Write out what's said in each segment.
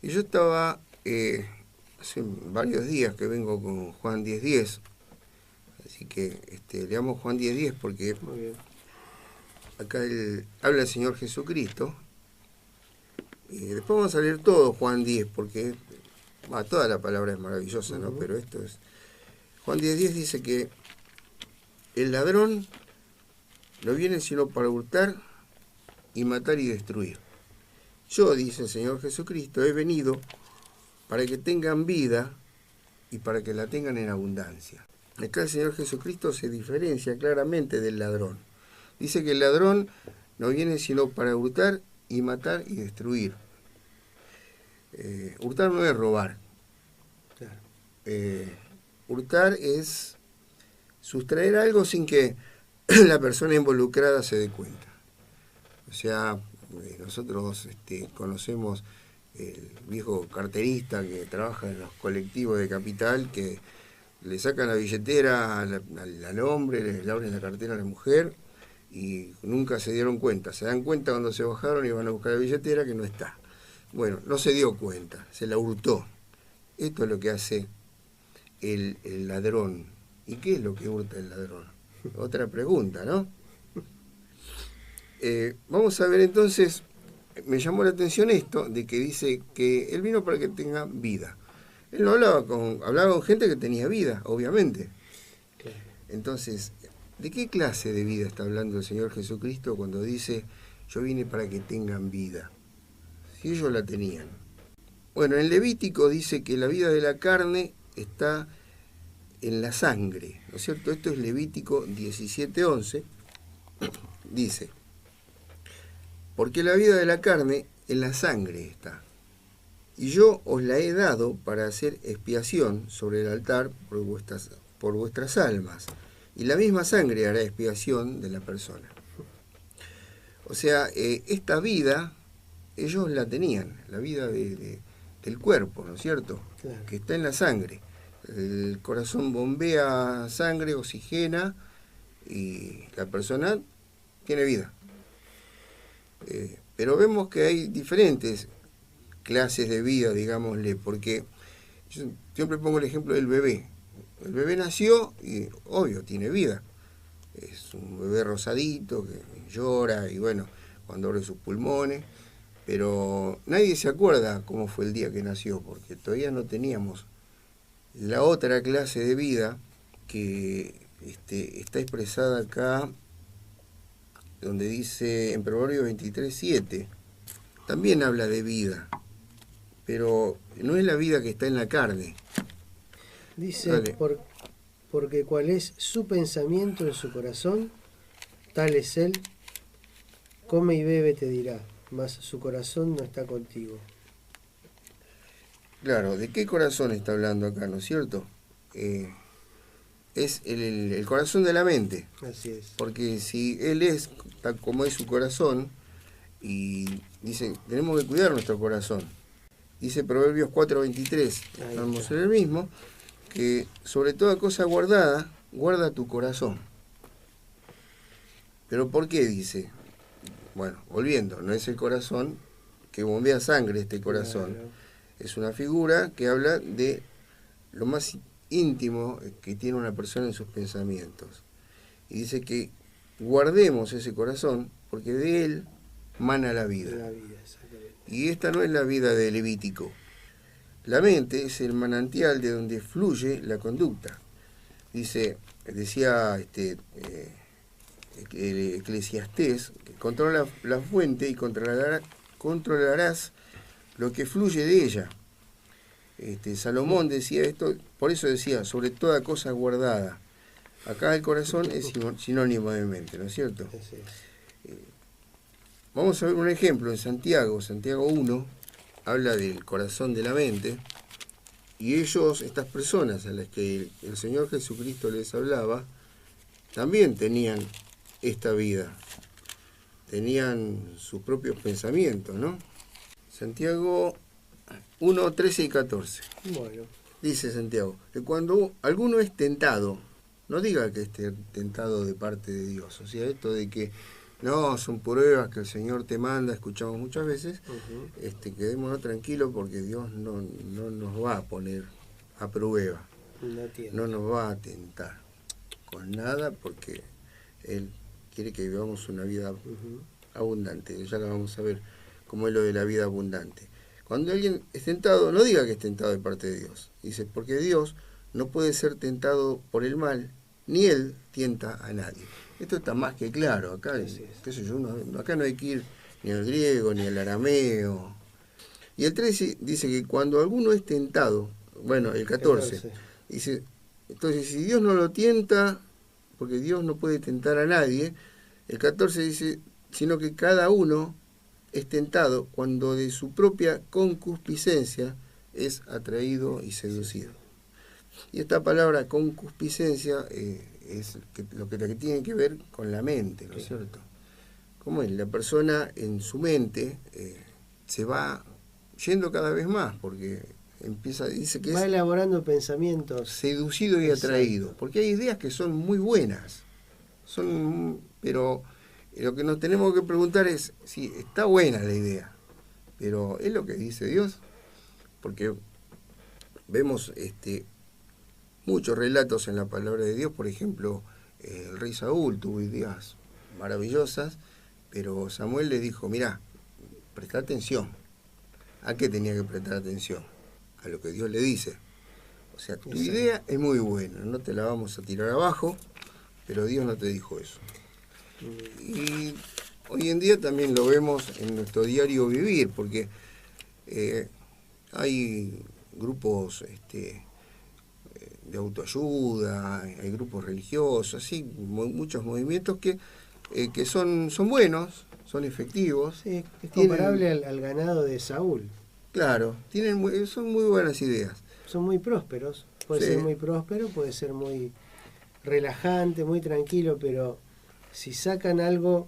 Y yo estaba, hace varios días que vengo con Juan 10:10, así que leamos Juan 10:10 porque Muy bien. acá habla el Señor Jesucristo. Y después vamos a leer todo Juan 10 porque toda la palabra es maravillosa, ¿no? Pero esto es... Juan 10:10 dice que el ladrón no viene sino para hurtar y matar y destruir. Yo, dice el Señor Jesucristo, he venido para que tengan vida y para que la tengan en abundancia. Acá el Señor Jesucristo se diferencia claramente del ladrón. Dice que el ladrón no viene sino para hurtar y matar y destruir. Hurtar no es robar. Claro. Hurtar es sustraer algo sin que la persona involucrada se dé cuenta. O sea, nosotros conocemos el viejo carterista que trabaja en los colectivos de capital, que le sacan la billetera al hombre, le abren la cartera a la mujer y nunca se dieron cuenta. Se dan cuenta cuando se bajaron y van a buscar la billetera que no está. Bueno, no se dio cuenta, se la hurtó. Esto es lo que hace el ladrón. ¿Y qué es lo que hurta el ladrón? Otra pregunta, ¿no? Vamos a ver entonces, me llamó la atención esto, de que dice que él vino para que tenga vida. Él no hablaba con gente que tenía vida, obviamente. Claro. Entonces, ¿de qué clase de vida está hablando el Señor Jesucristo cuando dice, yo vine para que tengan vida? Si ellos la tenían. Bueno, en Levítico dice que la vida de la carne está en la sangre, ¿no es cierto? Esto es Levítico 17:11. Dice, porque la vida de la carne en la sangre está. Y yo os la he dado para hacer expiación sobre el altar por vuestras almas. Y la misma sangre hará expiación de la persona. O sea, esta vida, ellos la tenían, la vida del cuerpo, ¿no es cierto? Claro. Que está en la sangre. El corazón bombea sangre, oxigena, y la persona tiene vida. Pero vemos que hay diferentes clases de vida, digámosle, porque yo siempre pongo el ejemplo del bebé. El bebé nació y, obvio, tiene vida. Es un bebé rosadito que llora y, bueno, cuando abre sus pulmones. Pero nadie se acuerda cómo fue el día que nació, porque todavía no teníamos la otra clase de vida que está expresada acá, donde dice en Proverbios 23:7. También habla de vida, pero no es la vida que está en la carne. Dice, porque cuál es su pensamiento en su corazón, tal es él, come y bebe te dirá, mas su corazón no está contigo. Claro, ¿de qué corazón está hablando acá, no es cierto? Es el corazón de la mente. Así es. Porque si él es tal como es su corazón, y dice, tenemos que cuidar nuestro corazón. Dice Proverbios 4:23, estamos en el mismo, que sobre toda cosa guardada, guarda tu corazón. ¿Pero por qué dice? Bueno, volviendo, no es el corazón que bombea sangre este corazón. Claro. Es una figura que habla de lo más íntimo que tiene una persona en sus pensamientos. Y dice que guardemos ese corazón porque de él mana la vida. La vida, exactamente. Y esta no es la vida de Levítico. La mente es el manantial de donde fluye la conducta. Decía el Eclesiastés, que controla la fuente y controlarás lo que fluye de ella. Salomón decía esto, por eso decía, sobre toda cosa guardada. Acá el corazón es sinónimo de mente, ¿no es cierto? Así es. Vamos a ver un ejemplo en Santiago 1, habla del corazón de la mente, y estas personas a las que el Señor Jesucristo les hablaba, también tenían esta vida, tenían sus propios pensamientos, ¿no? Santiago 1, 13 y 14. Bueno. Dice Santiago, que cuando alguno es tentado, no diga que esté tentado de parte de Dios, o sea, esto de que No, son pruebas que el Señor te manda, escuchamos muchas veces. Quedémonos tranquilos porque Dios no nos va a poner a prueba. No nos va a tentar con nada porque Él quiere que vivamos una vida abundante. Ya la vamos a ver cómo es lo de la vida abundante. Cuando alguien es tentado, no diga que es tentado de parte de Dios. Dice, porque Dios no puede ser tentado por el mal, ni Él tienta a nadie. Esto está más que claro. Acá, qué sé yo, acá no hay que ir ni al griego, ni al arameo. Y el 13 dice que cuando alguno es tentado, bueno, el 14, dice, entonces si Dios no lo tienta, porque Dios no puede tentar a nadie, el 14 dice, sino que cada uno es tentado cuando de su propia concupiscencia es atraído y seducido. Y esta palabra concupiscencia es lo que tiene que ver con la mente, ¿no es cierto? ¿Cómo es? La persona en su mente se va yendo cada vez más, porque dice que va elaborando pensamientos. Seducido y atraído, porque hay ideas que son muy buenas, pero lo que nos tenemos que preguntar es si está buena la idea, pero ¿es lo que dice Dios? Porque vemos muchos relatos en la palabra de Dios. Por ejemplo, el rey Saúl tuvo ideas maravillosas, pero Samuel le dijo, mirá, presta atención. ¿A qué tenía que prestar atención? A lo que Dios le dice. O sea, tu idea es muy buena, no te la vamos a tirar abajo, pero Dios no te dijo eso. Y hoy en día también lo vemos en nuestro diario vivir, porque hay grupos de autoayuda, hay grupos religiosos, así, muchos movimientos que son buenos, son efectivos. Sí, es comparable al ganado de Saúl. Claro, son muy buenas ideas. Son muy prósperos, puede ser muy próspero, puede ser muy relajante, muy tranquilo, pero si sacan algo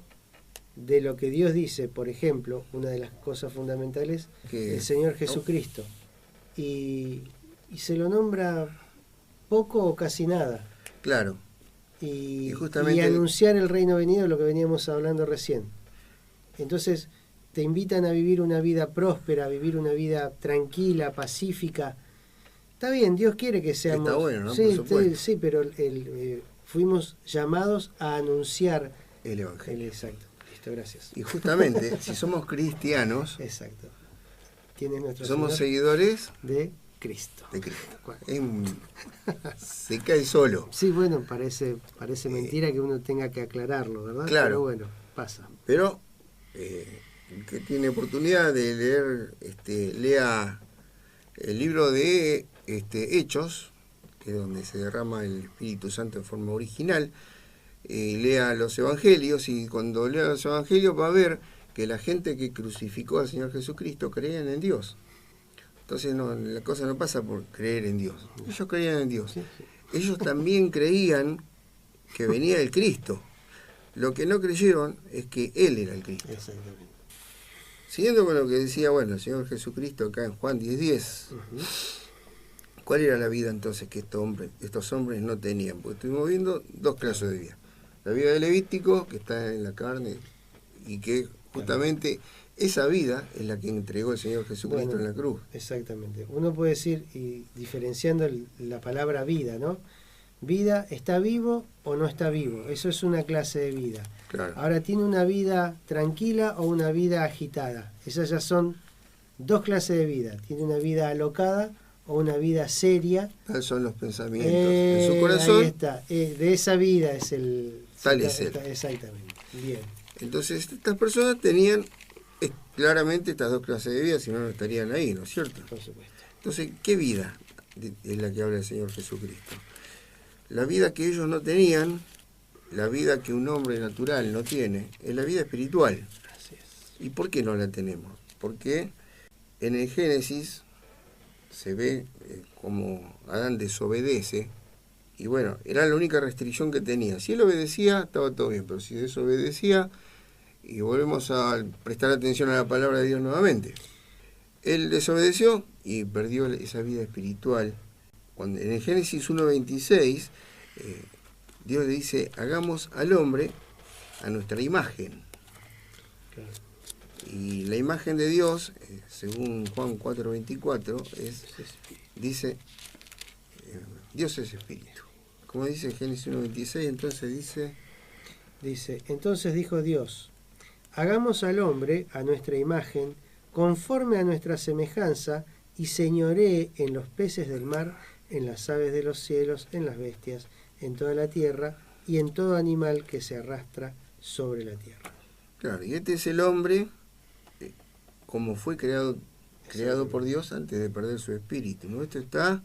de lo que Dios dice, por ejemplo, una de las cosas fundamentales, el Señor Jesucristo, y se lo nombra poco o casi nada. Claro. Y anunciar el reino venido, lo que veníamos hablando recién. Entonces te invitan a vivir una vida próspera, a vivir una vida tranquila, pacífica. Está bien, Dios quiere que seamos... Está bueno, ¿no? Sí, pero fuimos llamados a anunciar el Evangelio. Exacto. Listo, gracias. Y justamente, si somos cristianos... Exacto. ¿Quién es nuestro somos Señor? Seguidores de Cristo. De Cristo. Se cae solo. Sí, bueno, parece mentira que uno tenga que aclararlo, ¿verdad? Claro. Pero bueno, pasa. Pero el que tiene oportunidad de leer, lea el libro de Hechos, que es donde se derrama el Espíritu Santo en forma original, lea los Evangelios, y cuando lea los Evangelios va a ver que la gente que crucificó al Señor Jesucristo creían en Dios. Entonces la cosa no pasa por creer en Dios. Ellos creían en Dios. Ellos también creían que venía el Cristo. Lo que no creyeron es que Él era el Cristo. Exactamente. Siguiendo con lo que decía, el Señor Jesucristo acá en Juan 10:10. ¿Cuál era la vida entonces que estos hombres no tenían? Porque estuvimos viendo dos clases de vida. La vida de Levítico, que está en la carne, y que justamente esa vida es la que entregó el Señor Jesucristo en la cruz. Exactamente. Uno puede decir, y diferenciando la palabra vida, ¿no? Vida, ¿está vivo o no está vivo? Eso es una clase de vida. Claro. Ahora, ¿tiene una vida tranquila o una vida agitada? Esas ya son dos clases de vida. ¿Tiene una vida alocada o una vida seria? Tales son los pensamientos en su corazón. Ahí está. De esa vida es el... Tal es él. Exactamente. Bien. Entonces, estas personas tenían claramente estas dos clases de vida, si no, no estarían ahí, ¿no es cierto? Por supuesto. Entonces, ¿qué vida es la que habla el Señor Jesucristo? La vida que ellos no tenían, la vida que un hombre natural no tiene, es la vida espiritual. Así es. ¿Y por qué no la tenemos? Porque en el Génesis se ve como Adán desobedece, y era la única restricción que tenía. Si él obedecía, estaba todo bien, pero si desobedecía, y volvemos a prestar atención a la palabra de Dios nuevamente, él desobedeció y perdió esa vida espiritual. Cuando en el Génesis 1:26, Dios le dice, hagamos al hombre a nuestra imagen. Claro. Y la imagen de Dios, según Juan 4:24, dice, Dios es espíritu. Como dice Génesis 1:26, entonces dice, entonces dijo Dios, hagamos al hombre a nuestra imagen, conforme a nuestra semejanza, y señoree en los peces del mar, en las aves de los cielos, en las bestias, en toda la tierra, y en todo animal que se arrastra sobre la tierra. Claro, y este es el hombre como fue creado por Dios antes de perder su espíritu, ¿no? Esto está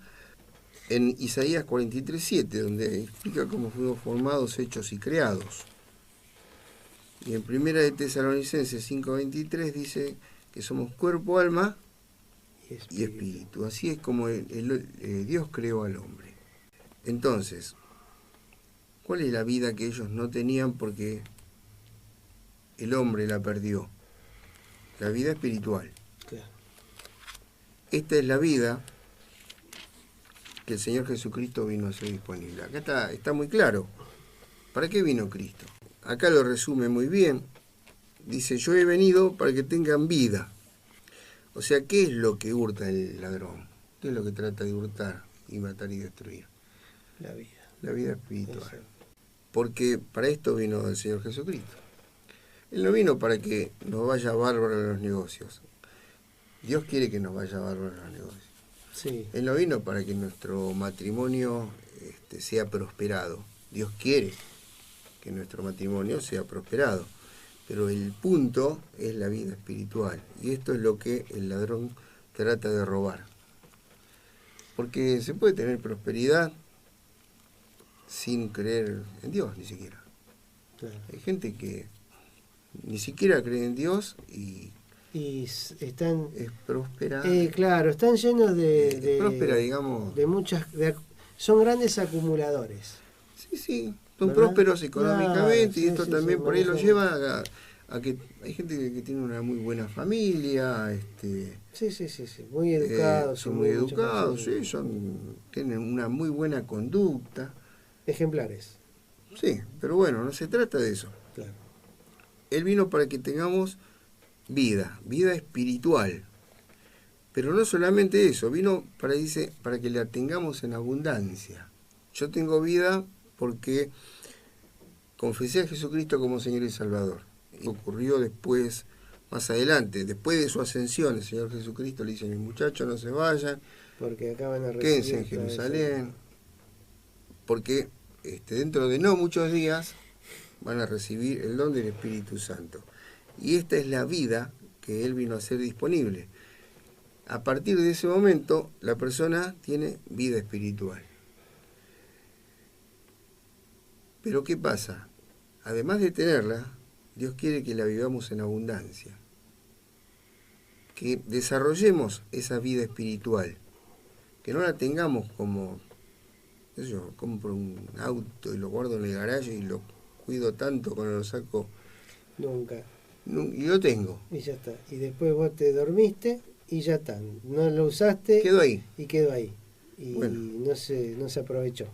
en Isaías 43:7, donde explica cómo fuimos formados, hechos y creados. Y en Primera de Tesalonicenses 5:23 dice que somos cuerpo, alma y espíritu. Así es como Dios creó al hombre. Entonces, ¿cuál es la vida que ellos no tenían porque el hombre la perdió? La vida espiritual. Claro. Esta es la vida que el Señor Jesucristo vino a hacer disponible. Acá está muy claro. ¿Para qué vino Cristo? Acá lo resume muy bien. Dice, yo he venido para que tengan vida. O sea, ¿qué es lo que hurta el ladrón? ¿Qué es lo que trata de hurtar y matar y destruir? La vida. La vida espiritual. Exacto. Porque para esto vino el Señor Jesucristo. Él no vino para que nos vaya bárbaro en los negocios. Dios quiere que nos vaya bárbaro en los negocios. Sí. Él no vino para que nuestro matrimonio sea prosperado. Dios quiere que nuestro matrimonio sea prosperado. Pero el punto es la vida espiritual. Y esto es lo que el ladrón trata de robar. Porque se puede tener prosperidad sin creer en Dios, ni siquiera. Claro. Hay gente que ni siquiera cree en Dios y están es próspera. Claro, están llenos de próspera, digamos. De muchas, son grandes acumuladores. Sí, son ¿verdad? prósperos económicamente, Claro, y esto sí, también sí, por ahí lo manejan. lleva a que hay gente que tiene una muy buena familia, Sí, muy educados. son muy educados, sí, tienen una muy buena conducta. Ejemplares. Sí, pero bueno, no se trata de eso. Claro. Él vino para que tengamos vida espiritual. Pero no solamente eso, vino para que la tengamos en abundancia. Yo tengo vida porque confesé a Jesucristo como Señor y Salvador. Y ocurrió después, más adelante, después de su ascensión, el Señor Jesucristo le dice a mis muchachos, no se vayan, porque acá van a recibir, quédense en Jerusalén, porque dentro de no muchos días van a recibir el don del Espíritu Santo. Y esta es la vida que Él vino a hacer disponible. A partir de ese momento, la persona tiene vida espiritual. Pero ¿qué pasa? Además de tenerla, Dios quiere que la vivamos en abundancia. Que desarrollemos esa vida espiritual. Que no la tengamos como, yo compro un auto y lo guardo en el garaje y lo cuido tanto cuando lo saco. Nunca. Y lo tengo. Y ya está. Y después vos te dormiste y ya está. No lo usaste. Quedó ahí. Y quedó ahí. Y bueno, no se aprovechó.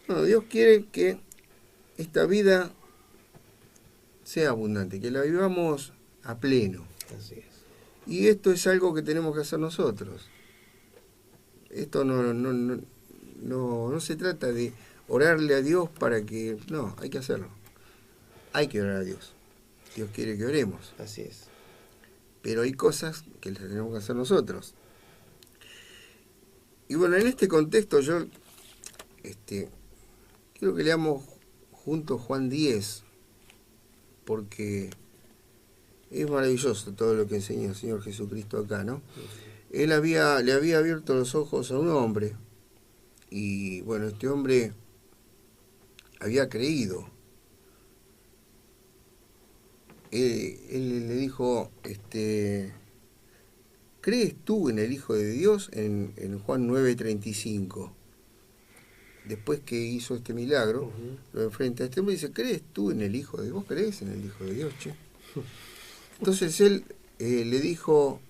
No, Dios quiere que esta vida sea abundante, que la vivamos a pleno. Así es. Y esto es algo que tenemos que hacer nosotros. Esto no se trata de orarle a Dios para que... No, hay que hacerlo. Hay que orar a Dios. Dios quiere que oremos. Así es. Pero hay cosas que las tenemos que hacer nosotros. Y bueno, en este contexto yo quiero que leamos juntos Juan 10, porque es maravilloso todo lo que enseña el Señor Jesucristo acá, ¿no? Él le había abierto los ojos a un hombre, y bueno, este hombre había creído. Él le dijo, ¿crees tú en el Hijo de Dios? En Juan 9:35. Después que hizo este milagro, lo enfrenta a este hombre y dice, ¿crees tú en el Hijo de Dios? ¿Vos crees en el Hijo de Dios, che? Entonces él le dijo,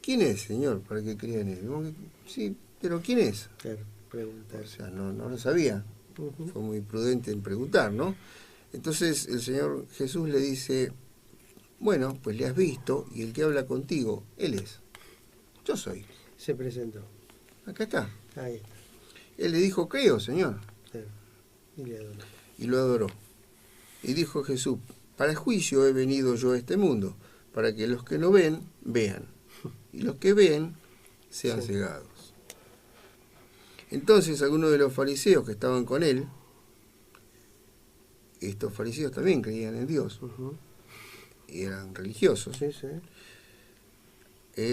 ¿quién es, Señor, para que crea en él? Sí, pero ¿quién es? Claro, preguntar. O sea, no lo sabía. Fue muy prudente en preguntar, ¿no? Entonces el Señor Jesús le dice, Bueno, pues le has visto y el que habla contigo, él es. Yo soy. Se presentó. Acá está. Ahí está. Él le dijo, creo, Señor. Claro. Y le adoró. Y lo adoró. Y dijo Jesús, para juicio he venido yo a este mundo, para que los que no ven, vean. Y los que ven, sean cegados. Entonces algunos de los fariseos que estaban con él, estos fariseos también creían en Dios, y eran religiosos. Sí, sí.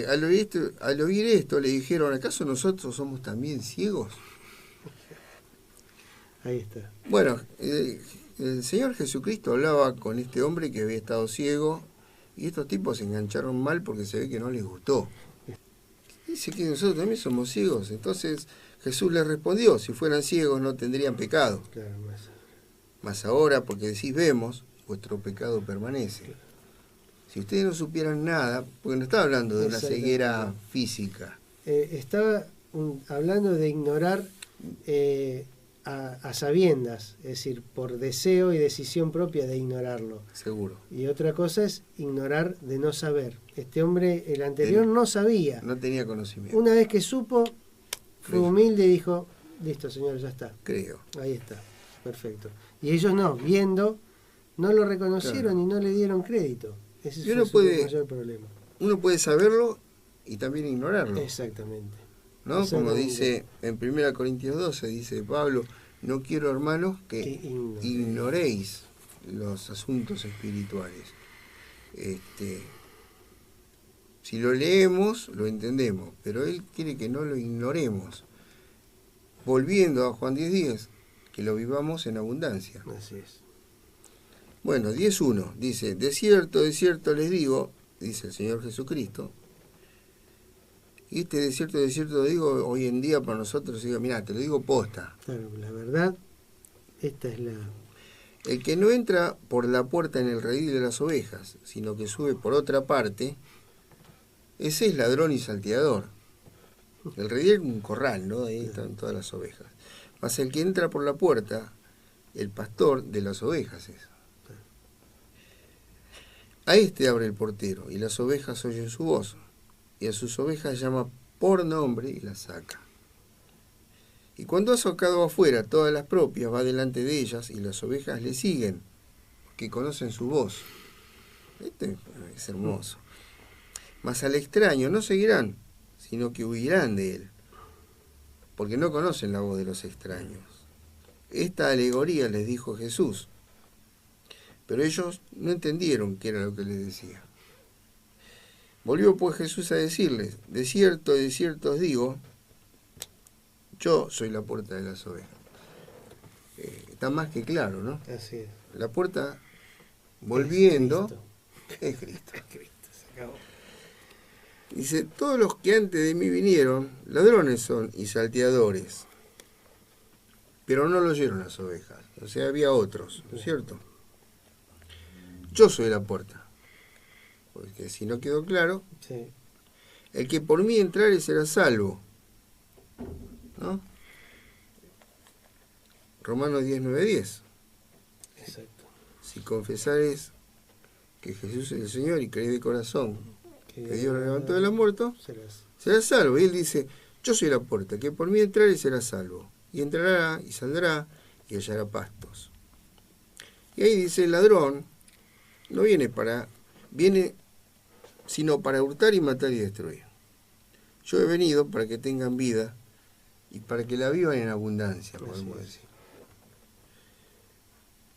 Al oír esto le dijeron, ¿acaso nosotros somos también ciegos? Ahí está. Bueno, el Señor Jesucristo hablaba con este hombre que había estado ciego y estos tipos se engancharon mal porque se ve que no les gustó. Dice que nosotros también somos ciegos. Entonces Jesús les respondió, si fueran ciegos no tendrían pecado. Claro, Mas ahora, porque decís vemos, vuestro pecado permanece. Si ustedes no supieran nada, porque no estaba hablando de una ceguera física. Estaba hablando de ignorar a sabiendas, es decir, por deseo y decisión propia de ignorarlo. Seguro. Y otra cosa es ignorar de no saber. Este hombre, el anterior, no sabía. No tenía conocimiento. Una vez que supo, fue humilde y dijo, listo, Señor, ya está. Creo. Ahí está, perfecto. Y ellos no, viendo, no lo reconocieron y no le dieron crédito. Ese fue su mayor problema. Uno puede saberlo y también ignorarlo. Exactamente. ¿No? Como dice en 1 Corintios 12, dice Pablo, no quiero, hermanos, que ignoréis los asuntos espirituales. Si lo leemos, lo entendemos, pero él quiere que no lo ignoremos. Volviendo a Juan 10:10, que lo vivamos en abundancia. Así es. Bueno, 10:1 dice, de cierto les digo, dice el Señor Jesucristo, y de cierto digo, hoy en día para nosotros, digo, mirá, te lo digo posta. Claro, la verdad, esta es la... El que no entra por la puerta en el redil de las ovejas, sino que sube por otra parte, ese es ladrón y salteador. El redil es un corral, ¿no? Ahí están todas las ovejas. Mas el que entra por la puerta, el pastor de las ovejas es. A este abre el portero, y las ovejas oyen su voz, y a sus ovejas llama por nombre y las saca. Y cuando ha sacado afuera todas las propias, va delante de ellas, y las ovejas le siguen, porque conocen su voz. Este es hermoso. Mas al extraño no seguirán, sino que huirán de él, porque no conocen la voz de los extraños. Esta alegoría les dijo Jesús, pero ellos no entendieron qué era lo que les decía. Volvió pues Jesús a decirles, de cierto os digo, yo soy la puerta de las ovejas. Está más que claro, ¿no? Así es. La puerta, volviendo, es Cristo. Es Cristo, se acabó. Dice, todos los que antes de mí vinieron, ladrones son y salteadores, pero no lo oyeron las ovejas. O sea, había otros, ¿no es cierto? Yo soy la puerta. Porque si no quedó claro, sí. El que por mí entrare será salvo. ¿No? Romanos 10:9-10. Exacto. Si confesares que Jesús es el Señor y creéis de corazón que Dios lo levantó de los muertos, serás salvo. Y él dice, yo soy la puerta, que por mí entrare será salvo. Y entrará y saldrá y hallará pastos. Y ahí dice, el ladrón no viene sino para hurtar y matar y destruir. Yo he venido para que tengan vida y para que la vivan en abundancia, podemos decir.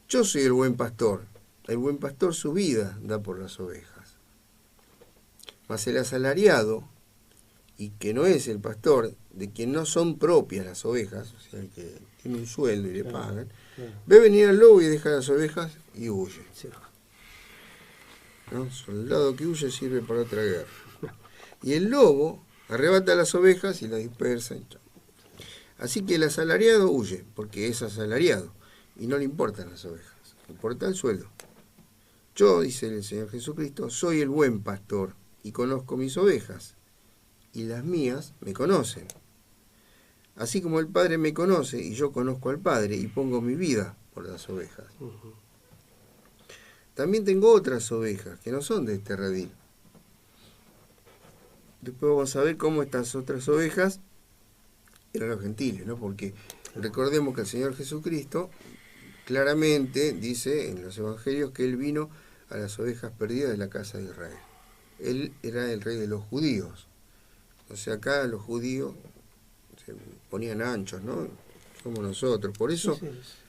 Yo soy el buen pastor. El buen pastor su vida da por las ovejas. Mas el asalariado, y que no es el pastor, de quien no son propias las ovejas, o sea, el que tiene un sueldo y le pagan, ve venir al lobo y deja las ovejas y huye. Sí. ¿No? Soldado que huye sirve para otra guerra. Y el lobo arrebata las ovejas y las dispersa. Así que el asalariado huye, porque es asalariado, y no le importan las ovejas, le importa el sueldo. Yo, dice el Señor Jesucristo, soy el buen pastor, y conozco mis ovejas, y las mías me conocen. Así como el Padre me conoce, y yo conozco al Padre, y pongo mi vida por las ovejas. también tengo otras ovejas que no son de este redil. Después vamos a ver cómo estas otras ovejas eran los gentiles, ¿no? Porque recordemos que el Señor Jesucristo claramente dice en los evangelios que Él vino a las ovejas perdidas de la casa de Israel. Él era el rey de los judíos. O sea, acá los judíos se ponían anchos, ¿no? Somos nosotros. Por eso, sí,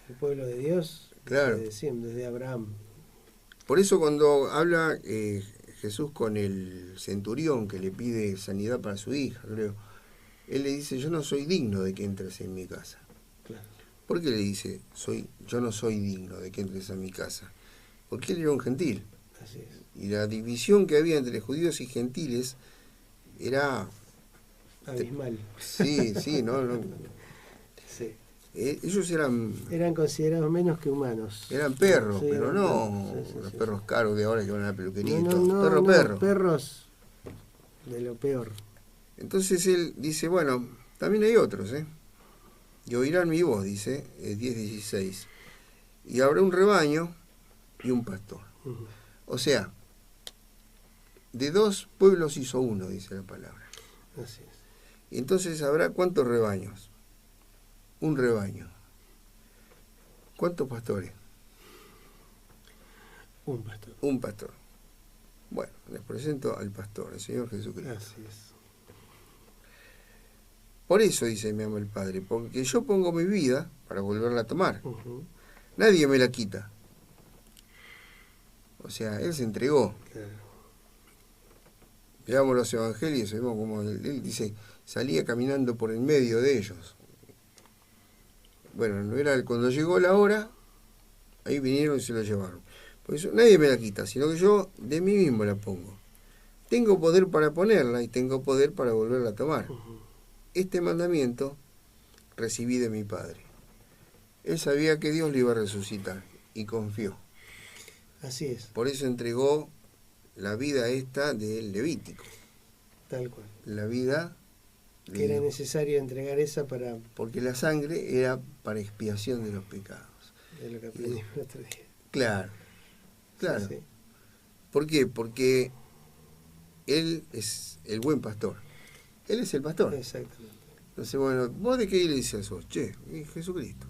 el pueblo de Dios, claro, desde siempre, desde Abraham. Por eso cuando habla Jesús con el centurión que le pide sanidad para su hija, creo, Él le dice, yo no soy digno de que entres en mi casa. Claro. ¿Por qué le dice, yo no soy digno de que entres en mi casa? Porque Él era un gentil. Así es. Y la división que había entre judíos y gentiles era... Abismal. Sí, ¿no? Sí. Ellos eran considerados menos que humanos. Eran perros, sí, pero no los perros caros de ahora que van a la peluquería y todo. Perro. Perros de lo peor. Entonces él dice, bueno, también hay otros, y oirán mi voz, dice, 10:16. Y habrá un rebaño y un pastor. Uh-huh. O sea, de dos pueblos hizo uno, dice la palabra. Así es. Y entonces habrá ¿cuántos rebaños? Un rebaño. ¿Cuántos pastores? Un pastor. Un pastor. Bueno, les presento al pastor, el Señor Jesucristo. Así es. Por eso dice mi amo el Padre, porque yo pongo mi vida para volverla a tomar. Uh-huh. Nadie me la quita. O sea, Él se entregó. Claro. Veamos los evangelios, vemos como él dice, salía caminando por el medio de ellos. Bueno, no era cuando llegó la hora, ahí vinieron y se lo llevaron. Por eso nadie me la quita, sino que yo de mí mismo la pongo. Tengo poder para ponerla y tengo poder para volverla a tomar. Uh-huh. Este mandamiento recibí de mi Padre. Él sabía que Dios lo iba a resucitar y confió. Así es. Por eso entregó la vida esta del Levítico. Tal cual. La vida que era necesario entregar esa para... Porque la sangre era para expiación de los pecados. De lo que aprendimos el otro día. Claro. Sí. ¿Por qué? Porque Él es el buen pastor. Él es el pastor. Exactamente. Entonces, bueno, ¿vos de qué iglesia sos? Che, Jesucristo.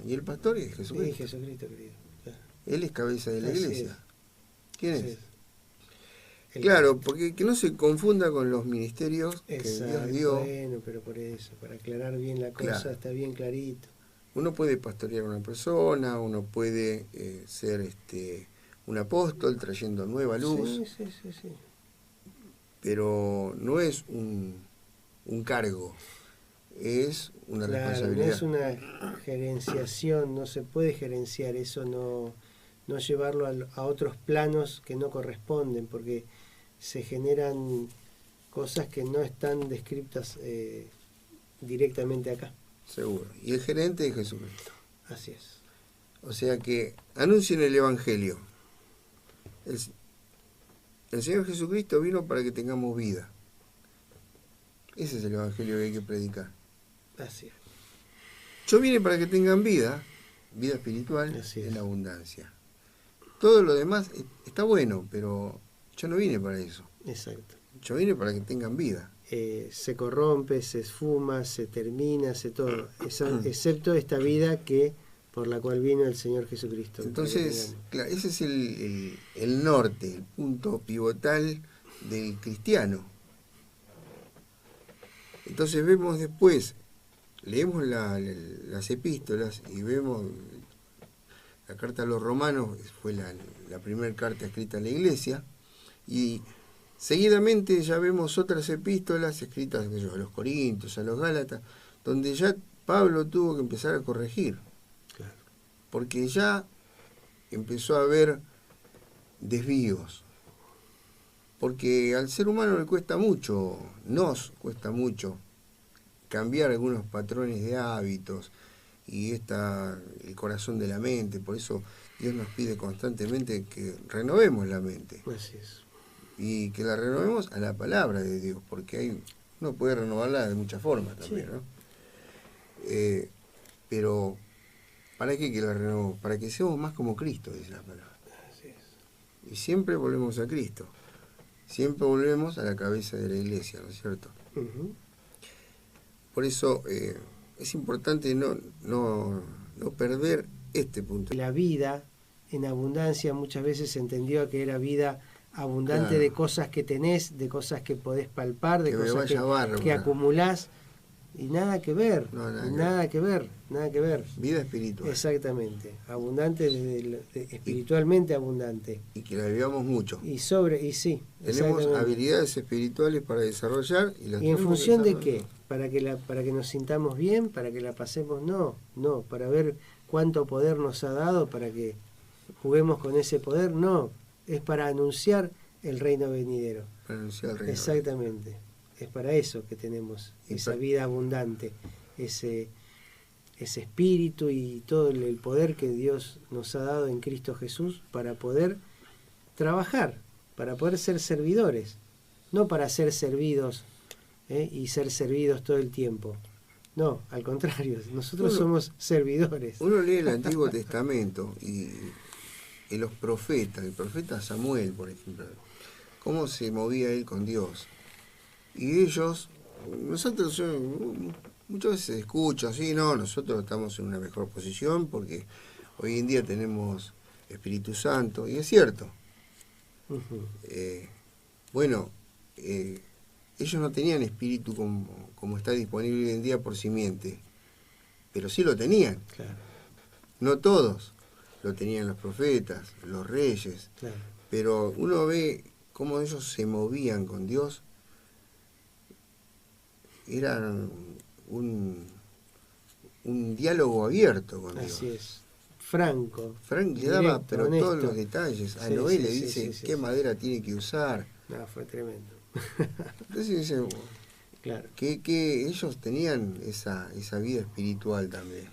Y el pastor es Jesucristo. Sí, Jesucristo, querido. Claro. Él es cabeza de la iglesia. ¿Quién es? Claro, porque que no se confunda con los ministerios que exacto, Dios dio. Bueno, pero por eso, para aclarar bien la cosa, está bien clarito. Uno puede pastorear a una persona, uno puede ser un apóstol trayendo nueva luz, Sí. pero no es un cargo, es una responsabilidad. No es una gerenciación, no se puede gerenciar eso, no llevarlo a otros planos que no corresponden, porque se generan cosas que no están descritas directamente acá. Seguro. Y el gerente es Jesucristo. Así es. O sea que anuncien el Evangelio. El Señor Jesucristo vino para que tengamos vida. Ese es el Evangelio que hay que predicar. Así es. Yo vine para que tengan vida espiritual en abundancia. Todo lo demás está bueno, pero yo no vine para eso. Exacto. Yo vine para que tengan vida. Se corrompe, se esfuma, se termina, se todo, excepto esta vida por la cual vino el Señor Jesucristo. Entonces, claro, ese es el norte, el punto pivotal del cristiano. Entonces vemos después, leemos las epístolas y vemos la carta a los romanos, fue la primera carta escrita a la iglesia, y seguidamente ya vemos otras epístolas escritas a los Corintios, a los Gálatas, donde ya Pablo tuvo que empezar a corregir. Claro. Porque ya empezó a haber desvíos. Porque al ser humano le cuesta mucho, nos cuesta mucho, cambiar algunos patrones de hábitos y el corazón de la mente. Por eso Dios nos pide constantemente que renovemos la mente. Así es. Y que la renovemos a la palabra de Dios, porque uno puede renovarla de muchas formas también, sí, ¿no? Pero, ¿para qué que la renovemos? Para que seamos más como Cristo, dice la palabra. Y siempre volvemos a Cristo. Siempre volvemos a la cabeza de la iglesia, ¿no es cierto? Uh-huh. Por eso es importante no perder este punto. La vida en abundancia muchas veces se entendió que era vida abundante, claro, de cosas que tenés, de cosas que podés palpar, de que cosas que acumulás, y nada que ver, nada que ver. Vida espiritual. Exactamente, abundante, espiritualmente abundante. Y que la vivamos mucho. Y sí. Tenemos habilidades espirituales para desarrollar. ¿Y en función de qué? Para que nos sintamos bien, para que la pasemos, no, para ver cuánto poder nos ha dado, para que juguemos con ese poder, no, es para anunciar el reino venidero. Para anunciar el reino. Exactamente, es para eso que tenemos esa vida abundante, ese espíritu y todo el poder que Dios nos ha dado en Cristo Jesús para poder trabajar, para poder ser servidores, no para ser servidos y ser servidos todo el tiempo. No, al contrario, nosotros somos servidores. Uno lee el Antiguo Testamento y los profetas, el profeta Samuel, por ejemplo, cómo se movía él con Dios. Y ellos, nosotros muchas veces escucho así, no, nosotros estamos en una mejor posición porque hoy en día tenemos Espíritu Santo, y es cierto. Uh-huh. Ellos no tenían espíritu como está disponible hoy en día por simiente, pero sí lo tenían. Claro. No todos lo tenían, los profetas, los reyes, claro. Pero uno ve cómo ellos se movían con Dios. Era un diálogo abierto con Dios. Así es. Franco. Le daba pero honesto. Todos los detalles. A Noé le dice qué madera tiene que usar. No, fue tremendo. Entonces dice, claro. que ellos tenían esa vida espiritual también.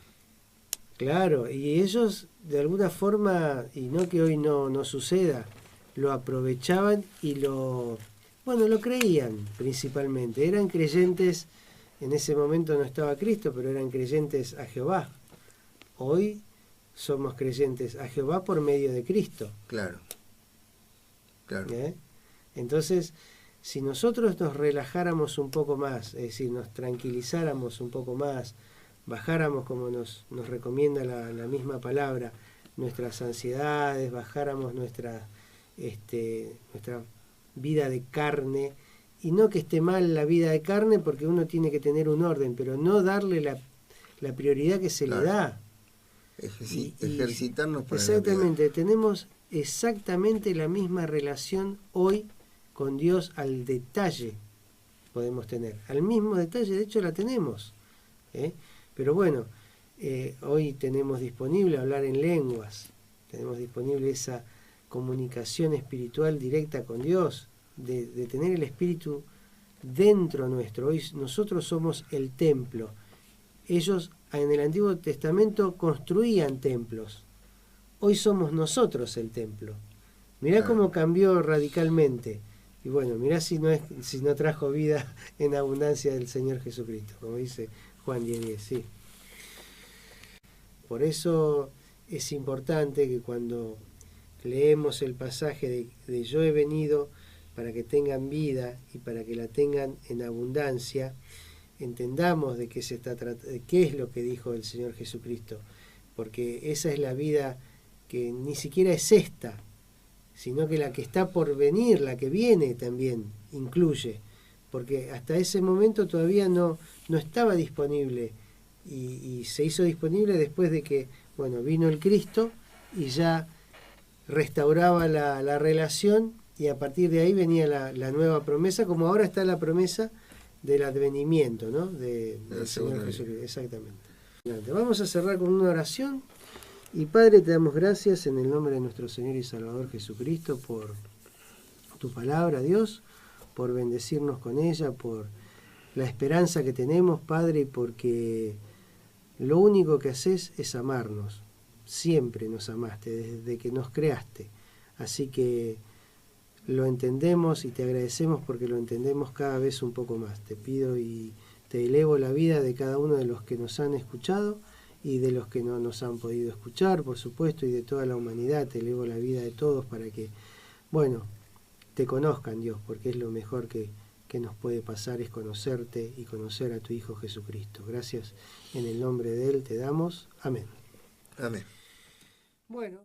Claro, y ellos de alguna forma, y no que hoy no suceda, lo aprovechaban y lo creían principalmente. Eran creyentes, en ese momento no estaba Cristo, pero eran creyentes a Jehová. Hoy somos creyentes a Jehová por medio de Cristo. Claro. Entonces, si nosotros nos relajáramos un poco más, es decir, nos tranquilizáramos un poco más, bajáramos, como nos recomienda la misma palabra, nuestras ansiedades, bajáramos nuestra vida de carne, y no que esté mal la vida de carne, porque uno tiene que tener un orden, pero no darle la prioridad que se le da. Ejercitarnos para exactamente, tenemos exactamente la misma relación hoy con Dios al detalle, podemos tener, al mismo detalle, de hecho la tenemos, pero bueno, hoy tenemos disponible hablar en lenguas, tenemos disponible esa comunicación espiritual directa con Dios, de tener el Espíritu dentro nuestro. Hoy nosotros somos el templo. Ellos en el Antiguo Testamento construían templos. Hoy somos nosotros el templo. Mirá cómo cambió radicalmente. Y bueno, mirá si no trajo vida en abundancia del Señor Jesucristo, como dice Juan 10:10, sí. Por eso es importante que cuando leemos el pasaje de yo he venido para que tengan vida y para que la tengan en abundancia, entendamos de qué se está tratando, de qué es lo que dijo el Señor Jesucristo, porque esa es la vida que ni siquiera es esta, sino que la que está por venir, la que viene también incluye, porque hasta ese momento todavía no estaba disponible y se hizo disponible después de que, vino el Cristo y ya restauraba la relación, y a partir de ahí venía la nueva promesa, como ahora está la promesa del advenimiento, ¿no? del Señor Jesucristo. Exactamente. Vamos a cerrar con una oración. Y Padre, te damos gracias en el nombre de nuestro Señor y Salvador Jesucristo por tu palabra, Dios, por bendecirnos con ella, por la esperanza que tenemos, Padre, porque lo único que haces es amarnos. Siempre nos amaste, desde que nos creaste. Así que lo entendemos y te agradecemos porque lo entendemos cada vez un poco más. Te pido y te elevo la vida de cada uno de los que nos han escuchado y de los que no nos han podido escuchar, por supuesto, y de toda la humanidad. Te elevo la vida de todos para que bueno, te conozcan, Dios, porque es lo mejor que nos puede pasar, es conocerte y conocer a tu Hijo Jesucristo. Gracias en el nombre de Él te damos. Amén. Amén. Bueno.